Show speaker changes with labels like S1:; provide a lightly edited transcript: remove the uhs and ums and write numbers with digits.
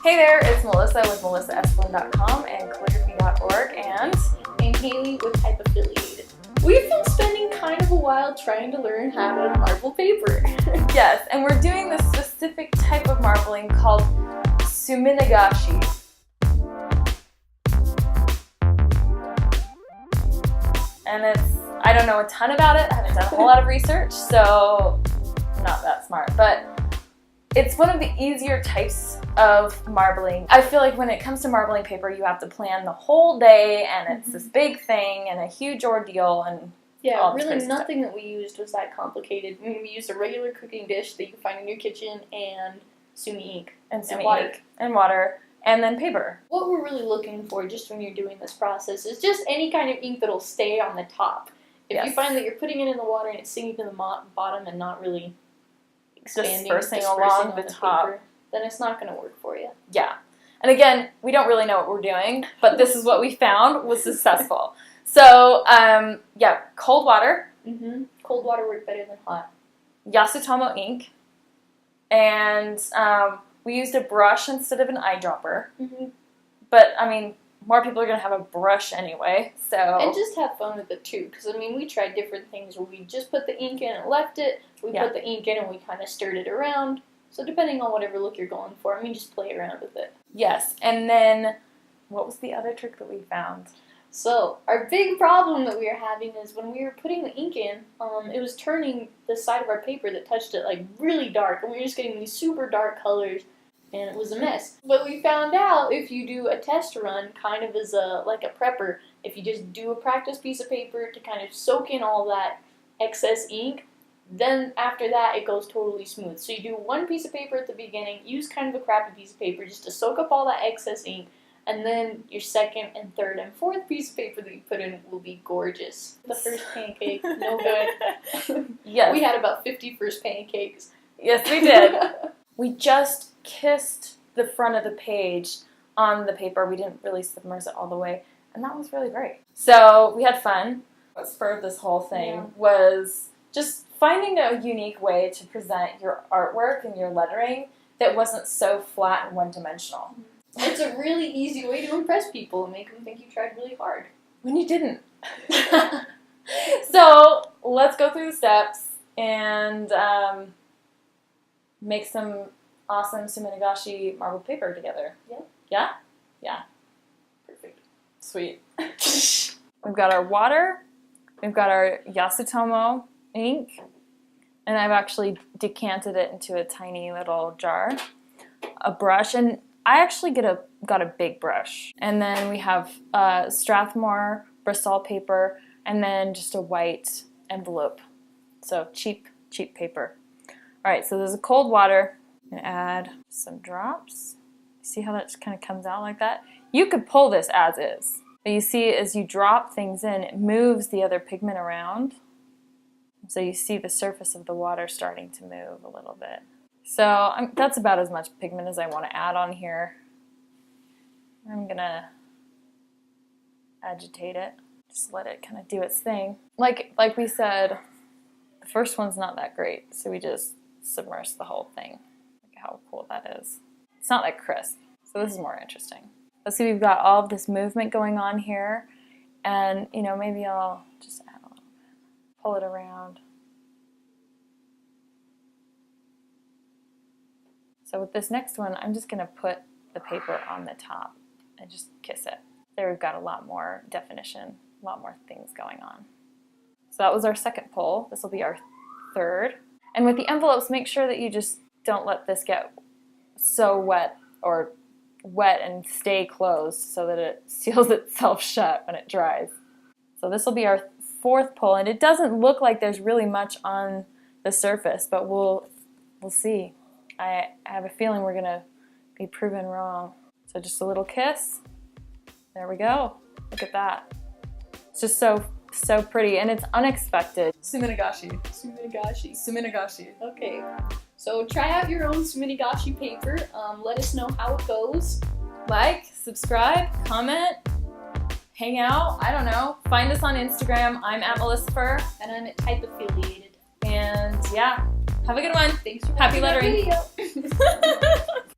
S1: Hey there, it's Melissa with melissaesplin.com and calligraphy.org and
S2: Haley with Type Affiliated. We've been spending kind of a while trying to learn how to marble paper.
S1: yes, and we're doing this specific type of marbling called Suminigashi. And I don't know a ton about it, I haven't done a whole lot of research, so I'm not that smart, but it's one of the easier types of marbling. I feel like when it comes to marbling paper, you have to plan the whole day, and it's this big thing and a huge ordeal, and
S2: yeah, really nothing that we used was that complicated. I mean, we used a regular cooking dish that you can find in your kitchen and sumi ink
S1: and water and then paper.
S2: What we're really looking for just when you're doing this process is just any kind of ink that'll stay on the top. If you find that you're putting it in the water and it's sinking to the bottom and not really dispersing along the top, paper, then it's not going to work for you.
S1: Yeah. And again, we don't really know what we're doing, but this is what we found was successful. So, yeah, cold water.
S2: Cold water worked better than hot.
S1: Yasutomo ink. And we used a brush instead of an eyedropper. But, I mean, more people are going to have a brush anyway, so...
S2: And just have fun with it, too, because, I mean, we tried different things where we just put the ink in and left it, we put the ink in and we kind of stirred it around, so depending on whatever look you're going for, I mean, just play around with it.
S1: Yes, and then, what was the other trick that we found?
S2: So, our big problem that we were having is when we were putting the ink in, it was turning the side of our paper that touched it, like, really dark, and we were just getting these super dark colors. And it was a mess. But we found out if you do a test run, kind of as like a prepper, if you just do a practice piece of paper to kind of soak in all that excess ink, then after that it goes totally smooth. So you do one piece of paper at the beginning, use kind of a crappy piece of paper just to soak up all that excess ink, and then your second and third and fourth piece of paper that you put in will be gorgeous. The first pancake, no good.
S1: Yes.
S2: We had about 50 first pancakes.
S1: Yes, we did. We just kissed the front of the page on the paper. We didn't really submerge it all the way, and that was really great. So we had fun. What spurred this whole thing was just finding a unique way to present your artwork and your lettering that wasn't so flat and one-dimensional.
S2: It's a really easy way to impress people and make them think you tried really hard.
S1: When you didn't. So let's go through the steps and make some awesome Suminigashi marble paper together.
S2: Yeah.
S1: Yeah? Yeah.
S2: Perfect.
S1: Sweet. We've got our water, we've got our Yasutomo ink, and I've actually decanted it into a tiny little jar. A brush, and I actually got a big brush. And then we have Strathmore Bristol paper, and then just a white envelope. So cheap paper. Alright, so there's a cold water. I'm going to add some drops. See how that just kind of comes out like that? You could pull this as is. But you see, as you drop things in, it moves the other pigment around. So you see the surface of the water starting to move a little bit. So that's about as much pigment as I want to add on here. I'm going to agitate it. Just let it kind of do its thing. Like we said, the first one's not that great, so we just submerge the whole thing. Look how cool that is. It's not that crisp, so this is more interesting. Let's see, we've got all of this movement going on here, and maybe I'll just add a little bit. Pull it around. So with this next one, I'm just going to put the paper on the top and just kiss it. There we've got a lot more definition, a lot more things going on. So that was our second pull. This will be our third. And with the envelopes, make sure that you just don't let this get so wet and stay closed so that it seals itself shut when it dries. So this will be our fourth pull, and it doesn't look like there's really much on the surface, but we'll see. I have a feeling we're gonna be proven wrong. So just a little kiss. There we go. Look at that. It's just so pretty, and it's unexpected. Suminigashi.
S2: Suminigashi.
S1: Suminigashi.
S2: Okay. So try out your own Suminigashi paper. Let us know how it goes.
S1: Like, subscribe, comment, hang out. I don't know. Find us on Instagram. I'm at Melissa.
S2: And I'm at Type Affiliated.
S1: And yeah, have a good one.
S2: Thanks for
S1: Happy
S2: watching
S1: lettering.
S2: our video.